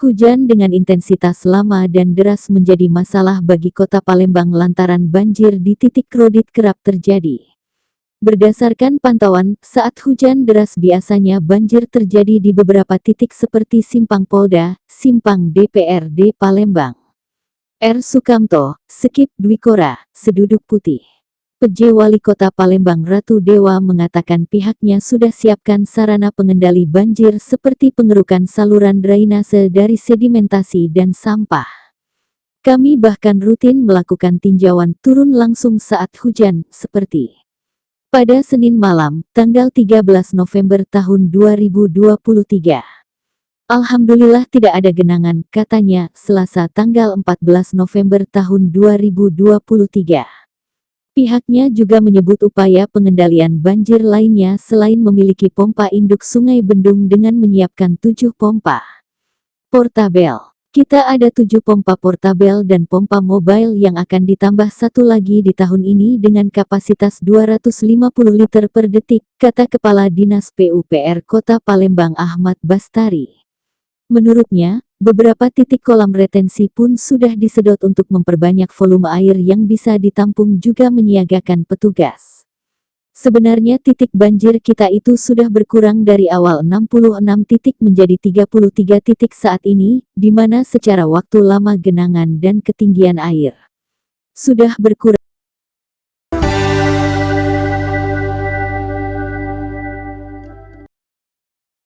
Hujan dengan intensitas lama dan deras menjadi masalah bagi kota Palembang lantaran banjir di titik krodit kerap terjadi. Berdasarkan pantauan, saat hujan deras biasanya banjir terjadi di beberapa titik seperti Simpang Polda, Simpang DPRD Palembang. R. Sukamto, Skip Dwikora, Seduduk Putih. PJ Wali Kota Palembang Ratu Dewa mengatakan pihaknya sudah siapkan sarana pengendali banjir seperti pengerukan saluran drainase dari sedimentasi dan sampah. Kami bahkan rutin melakukan tinjauan turun langsung saat hujan, seperti pada Senin malam, tanggal 13 November tahun 2023. Alhamdulillah tidak ada genangan, katanya, Selasa tanggal 14 November tahun 2023. Pihaknya juga menyebut upaya pengendalian banjir lainnya selain memiliki pompa induk Sungai Bendung dengan menyiapkan 7 pompa portabel. Kita ada 7 pompa portabel dan pompa mobile yang akan ditambah satu lagi di tahun ini dengan kapasitas 250 liter per detik, kata Kepala Dinas PUPR Kota Palembang Ahmad Bastari. Menurutnya, beberapa titik kolam retensi pun sudah disedot untuk memperbanyak volume air yang bisa ditampung juga menyiagakan petugas. Sebenarnya titik banjir kita itu sudah berkurang dari awal 66 titik menjadi 33 titik saat ini, di mana secara waktu lama genangan dan ketinggian air sudah berkurang.